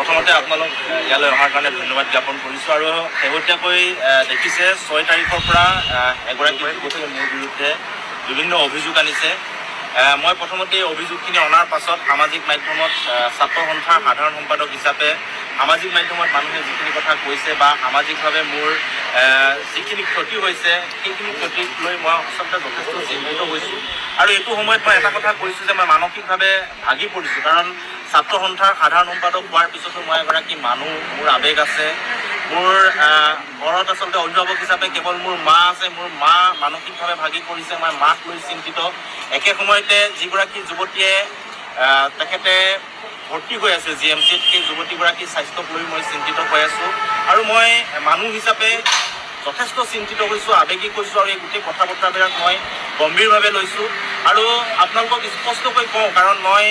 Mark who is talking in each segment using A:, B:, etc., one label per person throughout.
A: প্ৰথমতে আপোনালোক ইয়ালৈ অহাৰ কাৰণে ধন্যবাদ জ্ঞাপন কৰিছোঁ। আৰু শেহতীয়াকৈ দেখিছে 6 তাৰিখৰ পৰা এগৰাকী যুৱতীয়ে মোৰ বিৰুদ্ধে বিভিন্ন অভিযোগ আনিছে। মই প্ৰথমতে এই অভিযোগখিনি অনাৰ পাছত সামাজিক মাধ্যমত ছাত্ৰ সন্থাৰ সাধাৰণ সম্পাদক হিচাপে সামাজিক মাধ্যমত মানুহে যিখিনি কথা কৈছে বা সামাজিকভাৱে মোৰ যিখিনি ক্ষতি হৈছে সেইখিনি ক্ষতিক লৈ মই আচলতে যথেষ্ট চিন্তিত হৈছোঁ। আৰু এইটো সময়ত মই এটা কথা কৈছোঁ যে মই মানসিকভাৱে ভাগি পৰিছোঁ। কাৰণ ছাত্ৰ সন্থাৰ সাধাৰণ সম্পাদক হোৱাৰ পিছতো মই এগৰাকী মানুহ, মোৰ আৱেগ আছে। মোৰ ঘৰত আচলতে অভিভাৱক হিচাপে কেৱল মোৰ মা আছে। মোৰ মা মানসিকভাৱে ভাগি পৰিছে, মই মাক লৈ চিন্তিত। একে সময়তে যিগৰাকী যুৱতীয়ে তেখেতে ভৰ্তি হৈ আছে GMCত, সেই যুৱতীগৰাকীৰ স্বাস্থ্যক লৈ মই চিন্তিত হৈ আছোঁ। আৰু মই মানুহ হিচাপে যথেষ্ট চিন্তিত হৈছোঁ, আৱেগিক হৈছোঁ। আৰু এই গোটেই কথা বতৰাবিলাক মই গম্ভীৰভাৱে লৈছোঁ। আৰু আপোনালোকক স্পষ্টকৈ কওঁ, কাৰণ মই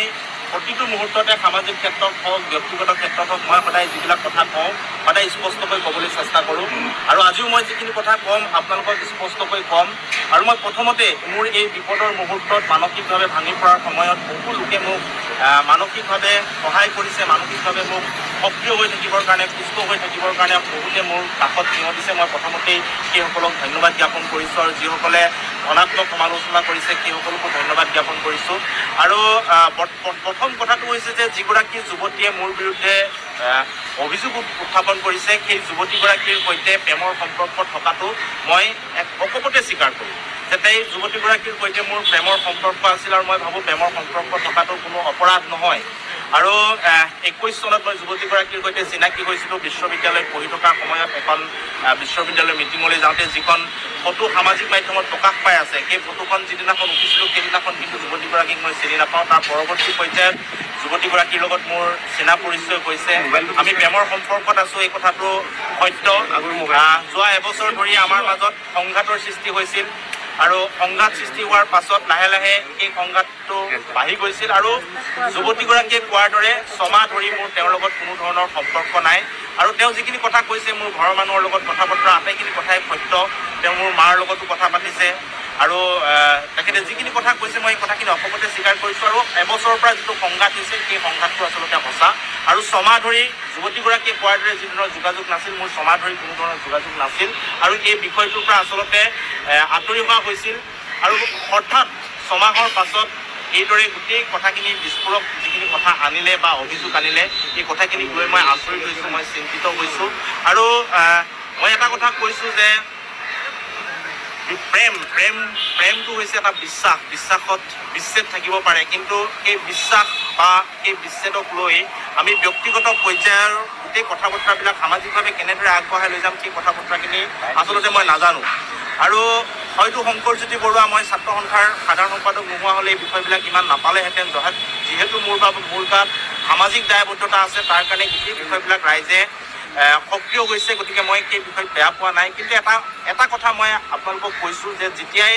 A: প্ৰতিটো মুহূৰ্ততে সামাজিক ক্ষেত্ৰত হওক, ব্যক্তিগত ক্ষেত্ৰত হওক, মই সদায় যিবিলাক কথা কওঁ সদায় স্পষ্টকৈ ক'বলৈ চেষ্টা কৰোঁ। আৰু আজিও মই যিখিনি কথা ক'ম আপোনালোকক স্পষ্টকৈ ক'ম। আৰু মই প্ৰথমতে মোৰ এই বিপদৰ মুহূৰ্তত মানসিকভাৱে ভাঙি পৰাৰ সময়ত বহু লোকে মোক মানসিকভাৱে সহায় কৰিছে, মানসিকভাৱে মোক সক্ৰিয় হৈ থাকিবৰ কাৰণে, সুস্থ হৈ থাকিবৰ কাৰণে বহুতে মোৰ কাষত থিয় দিছে। মই প্ৰথমতেই সেইসকলক ধন্যবাদ জ্ঞাপন কৰিছোঁ। আৰু যিসকলে ধনাত্মক সমালোচনা কৰিছে সেইসকলকো ধন্যবাদ জ্ঞাপন কৰিছোঁ। আৰু প্ৰথম কথাটো হৈছে যে যিগৰাকী যুৱতীয়ে মোৰ বিৰুদ্ধে অভিযোগ উত্থাপন কৰিছে সেই যুৱতীগৰাকীৰ সৈতে প্ৰেমৰ সম্পৰ্ক থকাটো মই অকপতে স্বীকাৰ কৰোঁ যে এই যুৱতীগৰাকীৰ সৈতে মোৰ প্ৰেমৰ সম্পৰ্ক আছিল। আৰু মই ভাবোঁ প্ৰেমৰ সম্পৰ্ক থকাটো কোনো অপৰাধ নহয়। আৰু 21 চনত মই যুৱতীগৰাকীৰ সৈতে চিনাকি হৈছিলোঁ বিশ্ববিদ্যালয়ত পঢ়ি থকাৰ সময়ত। এখন বিশ্ববিদ্যালয়ৰ মিটিঙলৈ যাওঁতে যিখন ফটো সামাজিক মাধ্যমত প্ৰকাশ পাই আছে, সেই ফটোখন যিদিনাখন উঠিছিলোঁ সেইদিনাখন কিন্তু যুৱতীগৰাকীক মই চিনি নাপাওঁ। তাৰ পৰৱৰ্তী পৰ্যায়ত যুৱতীগৰাকীৰ লগত মোৰ চিনা পৰিচয় হৈছে। আমি প্ৰেমৰ সম্পৰ্কত আছোঁ, এই কথাটো সত্য। যোৱা এবছৰ ধৰি আমাৰ মাজত সংঘাতৰ সৃষ্টি হৈছিল। আৰু সংঘাত সৃষ্টি হোৱাৰ পাছত লাহে লাহে এই সংঘাতটো বাঢ়ি গৈছিল। আৰু যুৱতীগৰাকীয়ে কোৱাৰ দৰে 6 মাহ ধৰি মোৰ তেওঁৰ লগত কোনো ধৰণৰ সম্পৰ্ক নাই। আৰু তেওঁ যিখিনি কথা কৈছে মোৰ ঘৰৰ মানুহৰ লগত কথা বতৰা আটাইখিনি কথাই সত্য। তেওঁ মোৰ মাৰ লগতো কথা পাতিছে। আৰু তেখেতে যিখিনি কথা কৈছে মই এই কথাখিনি অকপতে স্বীকাৰ কৰিছোঁ। আৰু এবছৰৰ পৰা যিটো সংঘাত হৈছে সেই সংঘাতটো আচলতে সঁচা। আৰু 6 মাহ ধৰি যুৱতীগৰাকীয়ে কোৱাৰ দৰে যি ধৰণৰ যোগাযোগ নাছিল, মোৰ 6 মাহ ধৰি কোনো ধৰণৰ যোগাযোগ নাছিল। আৰু এই বিষয়টোৰ পৰা আচলতে আঁতৰি হোৱা হৈছিল। আৰু হঠাৎ 6 মাহৰ পাছত এইদৰে গোটেই কথাখিনি বিস্ফোৰক যিখিনি কথা আনিলে বা অভিযোগ আনিলে, এই কথাখিনিক লৈ মই আচৰিত হৈছোঁ, মই চিন্তিত হৈছোঁ। আৰু মই এটা কথা কৈছোঁ যে প্ৰেমটো হৈছে এটা বিশ্বাসত বিচ্ছেদ থাকিব পাৰে। কিন্তু এই বিশ্বাস বা এই বিচ্ছেদক লৈ আমি ব্যক্তিগত পৰ্যায়ৰ গোটেই কথা বতৰাবিলাক সামাজিকভাৱে কেনেদৰে আগবঢ়াই লৈ যাম সেই কথা বতৰাখিনি আচলতে মই নাজানো। আৰু হয়তো শংকৰজ্যোতি বৰুৱা মই ছাত্ৰ সন্থাৰ সাধাৰণ সম্পাদক নোহোৱা হ'লে এই বিষয়বিলাক ইমান নাপালেহেঁতেন। যিহেতু মোৰ গাত সামাজিক দায়বদ্ধতা আছে, তাৰ কাৰণে গোটেই বিষয়বিলাক ৰাইজে সক্ৰিয় হৈছে। গতিকে মই সেই বিষয়ত বেয়া পোৱা নাই। কিন্তু এটা কথা মই আপোনালোকক কৈছোঁ যে যেতিয়াই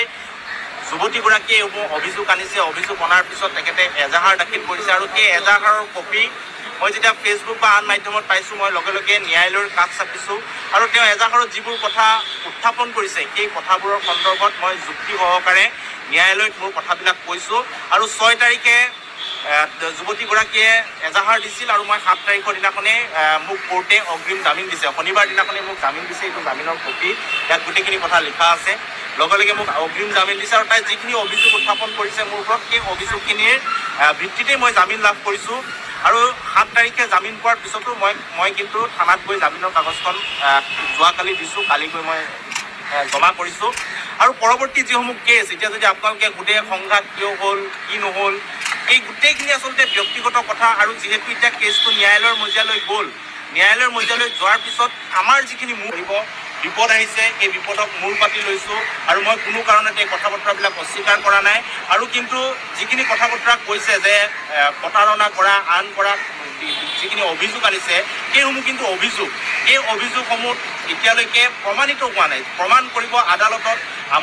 A: যুৱতীগৰাকীয়ে এইবোৰ অভিযোগ আনিছে, অভিযোগ অনাৰ পিছত তেখেতে এজাহাৰ দাখিল কৰিছে। আৰু সেই এজাহাৰৰ কপি মই যেতিয়া ফেচবুক বা আন মাধ্যমত পাইছোঁ, মই লগে লগে ন্যায়ালয়ৰ কাষ চাপিছোঁ। আৰু তেওঁ এজাহাৰত যিবোৰ কথা উত্থাপন কৰিছে সেই কথাবোৰৰ সন্দৰ্ভত মই যুক্তি সহকাৰে ন্যায়ালয়ত মোৰ কথাবিলাক কৈছোঁ। আৰু 6 তাৰিখে যুৱতীগৰাকীয়ে এজাহাৰ দিছিল। আৰু মই 7 তাৰিখৰ দিনাখনেই মোক কোৰ্টে অগ্ৰিম জামিন দিছে। শনিবাৰ দিনাখনেই মোক জামিন দিছে। এইটো জামিনৰ কপি, ইয়াত গোটেইখিনি কথা লিখা আছে। লগে লগে মোক অগ্ৰিম জামিন দিছে। আৰু তাই যিখিনি অভিযোগ উত্থাপন কৰিছে মোৰ ওপৰত, সেই অভিযোগখিনিৰ ভিত্তিতেই মই জামিন লাভ কৰিছোঁ। আৰু 7 তাৰিখে জামিন পোৱাৰ পিছতো মই কিন্তু থানাত গৈ জামিনৰ কাগজখন যোৱাকালি দিছোঁ, কালি গৈ মই জমা কৰিছোঁ। আৰু পৰৱৰ্তী যিসমূহ কেছ, এতিয়া যদি আপোনালোকে গোটেই সংঘাত কিয় হ'ল, কি নহ'ল, এই গোটেইখিনি আচলতে ব্যক্তিগত কথা। আৰু যিহেতু এতিয়া কেছটো ন্যায়ালয়ৰ মজিয়ালৈ গ'ল, ন্যায়ালয়ৰ মজিয়ালৈ যোৱাৰ পিছত আমাৰ যিখিনি বিপদ আহিছে এই বিপদক মূৰ পাতি লৈছোঁ। আৰু মই কোনো কাৰণতে কথা বতৰাবিলাক অস্বীকাৰ কৰা নাই। আৰু কিন্তু যিখিনি কথা বতৰা কৈছে যে প্ৰতাৰণা কৰা, আন কৰা, যিখিনি অভিযোগ আনিছে সেইসমূহ কিন্তু অভিযোগ। এই অভিযোগসমূহ এতিয়ালৈকে প্ৰমাণিত হোৱা নাই। প্ৰমাণ কৰিব আদালতত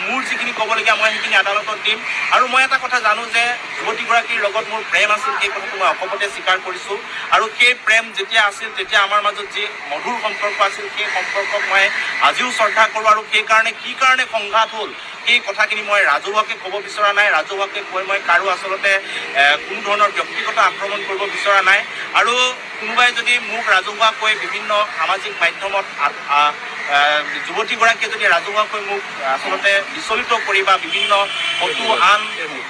A: মোৰ যিখিনি ক'বলগীয়া মই সেইখিনি আদালতত দিম। আৰু মই এটা কথা জানো যে যুৱতীগৰাকীৰ লগত মোৰ প্ৰেম আছিল, সেই কথাটো মই অকপতে স্বীকাৰ কৰিছোঁ। আৰু সেই প্ৰেম যেতিয়া আছিল তেতিয়া আমাৰ মাজত যি মধুৰ সম্পৰ্ক আছিল, সেই সম্পৰ্কক মই আজিও শ্ৰদ্ধা কৰোঁ। আৰু সেইকাৰণে কি কাৰণে সংঘাত হ'ল সেই কথাখিনি মই ৰাজহুৱাকৈ ক'ব বিচৰা নাই। ৰাজহুৱাকৈ কৈ মই কাৰো আচলতে কোনো ধৰণৰ ব্যক্তিগত আক্ৰমণ কৰিব বিচৰা নাই। আৰু কোনোবাই যদি মোক ৰাজহুৱাকৈ বিভিন্ন সামাজিক মাধ্যমত যুৱতীগৰাকীয়ে যদি ৰাজহুৱাকৈ মোক আচলতে বিচলিত কৰি বা বিভিন্ন ফটো আন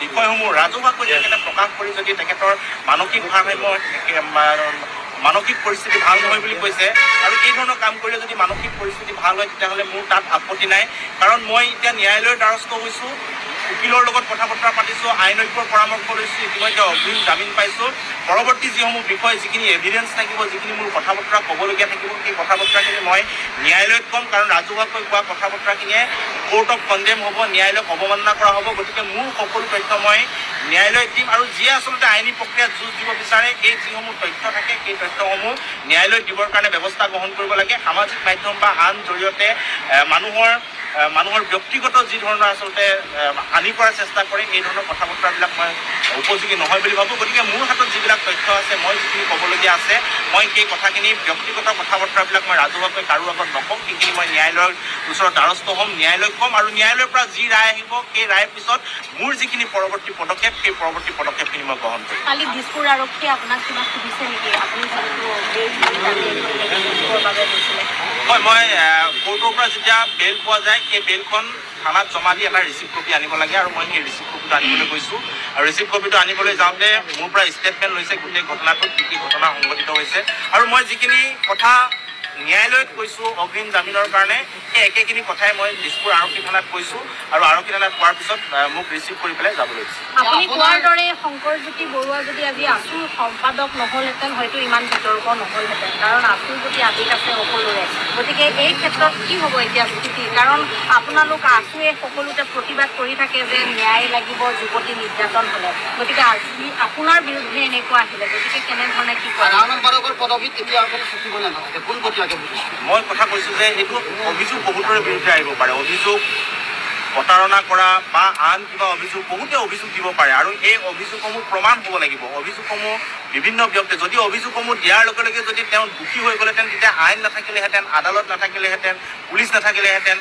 A: বিষয়সমূহ ৰাজহুৱাকৈ তেখেতে প্ৰকাশ কৰি যদি তেখেতৰ মানসিক পৰিস্থিতি ভাল নহয় বুলি কৈছে, আৰু এই ধৰণৰ কাম কৰিলে যদি মানসিক পৰিস্থিতি ভাল হয় তেতিয়াহ'লে মোৰ তাত আপত্তি নাই। কাৰণ মই এতিয়া ন্যায়ালয়ৰ দ্বাৰস্থ হৈছোঁ, উকিলৰ লগত কথা বতৰা পাতিছোঁ, আইনজ্ঞৰ পৰামৰ্শ লৈছোঁ, ইতিমধ্যে অগ্ৰিম জামিন পাইছোঁ। পৰৱৰ্তী যিসমূহ বিষয়, যিখিনি এভিডেঞ্চ থাকিব, যিখিনি মোৰ কথা বতৰা ক'বলগীয়া থাকিব, সেই কথা বতৰাখিনি মই ন্যায়ালয়ত ক'ম। কাৰণ ৰাজহুৱাকৈ কোৱা কথা বতৰাখিনিয়ে কোৰ্ট অফ কণ্ডেম হ'ব, ন্যায়ালয়ক অৱমাননা কৰা হ'ব। গতিকে মোৰ সকলো তথ্য মই ন্যায়ালয়ত দিম। আৰু যিয়ে আচলতে আইনী প্ৰক্ৰিয়াত যুঁজ দিব বিচাৰে, এই যিসমূহ তথ্য থাকে সেই তথ্যসমূহ ন্যায়ালয়ত দিবৰ কাৰণে ব্যৱস্থা গ্ৰহণ কৰিব লাগে। সামাজিক মাধ্যম বা আন জৰিয়তে মানুহৰ ব্যক্তিগত যি ধৰণৰ আচলতে হানি কৰাৰ চেষ্টা কৰে, এই ধৰণৰ কথা বতৰাবিলাক মই উপযোগী নহয় বুলি ভাবোঁ। গতিকে মোৰ হাতত যিবিলাক তথ্য আছে, মই যিখিনি ক'বলগীয়া আছে, মই সেই কথাখিনি ব্যক্তিগত কথা বতৰাবিলাক মই ৰাজহুৱাকৈ কাৰো আগত নক'ম। সেইখিনি মই ন্যায়ালয়ৰ ওচৰত দ্বাৰস্থ হ'ম, ন্যায়ালয়ক ক'ম। আৰু ন্যায়ালয়ৰ পৰা যি ৰায় আহিব সেই ৰায়ৰ পিছত মোৰ যিখিনি পৰৱৰ্তী পদক্ষেপ, সেই পৰৱৰ্তী পদক্ষেপখিনি মই গ্ৰহণ কৰিম।
B: কালি দিছপুৰ আৰক্ষীয়ে আপোনাক কিবা সুধিছে নেকি? আপুনি
A: হয়, মই কোৰ্টৰ পৰা যেতিয়া বেইল পোৱা যায়, সেই বেইলখন থানাত জমা দি এটা ৰিচিপ্ট কপি আনিব লাগে। আৰু মই সেই ৰিচিপ্ট কপিটো আনিবলৈ গৈছোঁ। আৰু ৰিচিপ্ট কপিটো আনিবলৈ যাওঁতে মোৰ পৰা ষ্টেটমেণ্ট লৈছে গোটেই ঘটনাটোত কি কি ঘটনা সংঘটিত হৈছে। আৰু মই যিখিনি কথা ন্যায়ালয়ত কৈছোঁ অগ্ৰিম জামিনৰ কাৰণে, সেই একেখিনি কথাই মই দিছপুৰ আৰক্ষী থানাত কৈছোঁ। আৰু আৰক্ষী থানাত কোৱাৰ পিছত মোক ৰিচিভ কৰি পেলাই যাবলৈ দিছে।
B: আপুনি কোৱাৰ দৰে শংকৰজ্যোতি বৰুৱা যদি আজি আছুৰ সম্পাদক নহ'লহেঁতেন, হয়তো ইমান বিতৰ্ক নহ'লহেঁতেন। কাৰণ আছুৰ প্ৰতি আৱেগ আছে সকলোৰে। গতিকে এই ক্ষেত্ৰত কি হ'ব এতিয়া স্থিতি? কাৰণ আপোনালোক আছুৱে সকলোতে প্ৰতিবাদ কৰি থাকে যে ন্যায় লাগিব যুৱতী নিৰ্যাতন হ'লে। গতিকে আজি আপোনাৰ বিৰুদ্ধে এনেকুৱা আহিলে, গতিকে কেনেধৰণে কি কৰে?
A: মই কথা কৈছোঁ যে এইটো অভিযোগ বহুতৰে বিৰুদ্ধে আহিব পাৰে। অভিযোগ প্ৰতাৰণা কৰা বা আন কিবা অভিযোগ, বহুতে অভিযোগ দিব পাৰে। আৰু এই অভিযোগসমূহ প্ৰমাণ হ'ব লাগিব। অভিযোগসমূহ বিভিন্ন ব্যক্তি, যদি অভিযোগসমূহ দিয়াৰ লগে লগে যদি তেওঁ দোষী হৈ গ'লেহেঁতেন, তেতিয়া আইন নাথাকিলেহেঁতেন, আদালত নাথাকিলেহেঁতেন, পুলিচ নাথাকিলেহেঁতেন,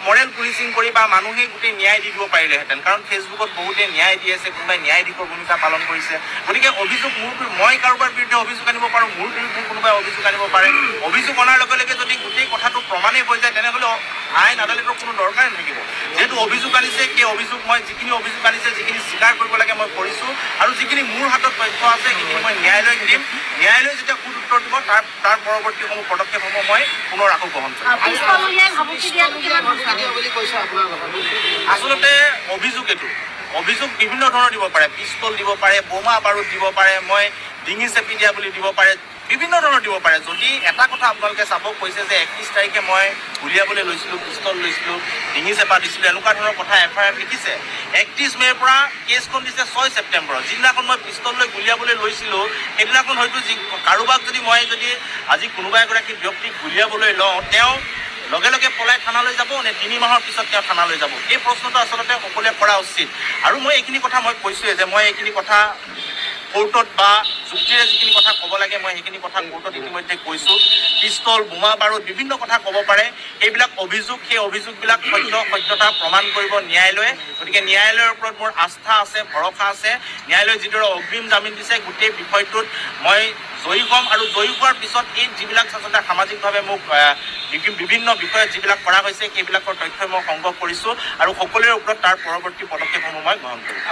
A: মৰেল পুলিচিং কৰি বা মানুহে গোটেই ন্যায় দি দিব পাৰিলেহেঁতেন। কাৰণ ফেচবুকত বহুতে ন্যায় দি আছে, কোনোবাই ন্যায়াধীশৰ ভূমিকা পালন কৰিছে। গতিকে অভিযোগ মই কাৰোবাৰ বিৰুদ্ধে অভিযোগ আনিব পাৰোঁ, মোৰ বিৰুদ্ধে কোনোবাই অভিযোগ আনিব পাৰে। অভিযোগ অনাৰ লগে লগে যদি গোটেই কথাটো প্ৰমাণেই হৈ যায়, তেনেহ'লে আইন আদালতৰ কোনো দৰকাৰেই নাথাকিব। যিহেতু অভিযোগ আনিছে, সেই অভিযোগ মই যিখিনি অভিযোগ আনিছে, যিখিনি স্বীকাৰ কৰিব লাগে মই কৰিছোঁ। আৰু যিখিনি মোৰ হাতত তথ্য আছে সেইখিনি মই ন্যায়ালয়ক দিম। ন্যায়ালয়ে যেতিয়া সুদ উত্তৰ দিব, তাৰ পৰৱৰ্তীসমূহ পদক্ষেপসমূহ মই পুনৰ আকৌ গ্ৰহণ কৰিম। আচলতে অভিযোগ এইটো অভিযোগ বিভিন্ন ধৰণৰ দিব পাৰে। পিস্তল দিব পাৰে, বোমা বাৰুদ দিব পাৰে, মই ডিঙি চেপি দিয়া বুলি দিব পাৰে, বিভিন্ন ধৰণৰ দিব পাৰে। যদি এটা কথা আপোনালোকে চাব, কৈছে যে 31 তাৰিখে মই গুলিয়াবলৈ লৈছিলোঁ, পিস্তল লৈছিলোঁ, ডিঙি চেপা দিছিলোঁ, এনেকুৱা ধৰণৰ কথা FIR লিখিছে। 31 মে'ৰ পৰা কেছখন দিছে 6 ছেপ্টেম্বৰত। যিদিনাখন মই পিস্তল লৈ গুলিয়াবলৈ লৈছিলোঁ, সেইদিনাখন হয়তো কাৰোবাক যদি আজি কোনোবা এগৰাকী ব্যক্তিক গুলিয়াবলৈ লওঁ, তেওঁ লগে লগে পলাই থানালৈ যাব নে 3 মাহৰ পিছত তেওঁ থানালৈ যাব? এই প্ৰশ্নটো আচলতে সকলোৱে কৰা উচিত। আৰু মই এইখিনি কথা মই কৈছোঁৱে যে মই এইখিনি কথা কোৰ্টত বা যুক্তিৰে যিখিনি কথা ক'ব লাগে, মই সেইখিনি কথা কোৰ্টত ইতিমধ্যে কৈছোঁ। পিস্তল, বোমা বাৰুদ বিভিন্ন কথা ক'ব পাৰে। এইবিলাক অভিযোগ, সেই অভিযোগবিলাক সত্যতা প্ৰমাণ কৰিব ন্যায়ালয়ে। গতিকে ন্যায়ালয়ৰ ওপৰত মোৰ আস্থা আছে, ভৰসা আছে। ন্যায়ালয়ে যিদৰে অগ্ৰিম জামিন দিছে, গোটেই বিষয়টোত মই জয়ী হ'ম। আৰু জয়ী হোৱাৰ পিছত এই যিবিলাক আচলতে সামাজিকভাৱে মোক বিভিন্ন বিষয়ত যিবিলাক কৰা হৈছে, সেইবিলাকৰ তথ্য মই সংগ্ৰহ কৰিছোঁ। আৰু সকলোৰে ওপৰত তাৰ পৰৱৰ্তী পদক্ষেপসমূহ মই গ্ৰহণ কৰিম।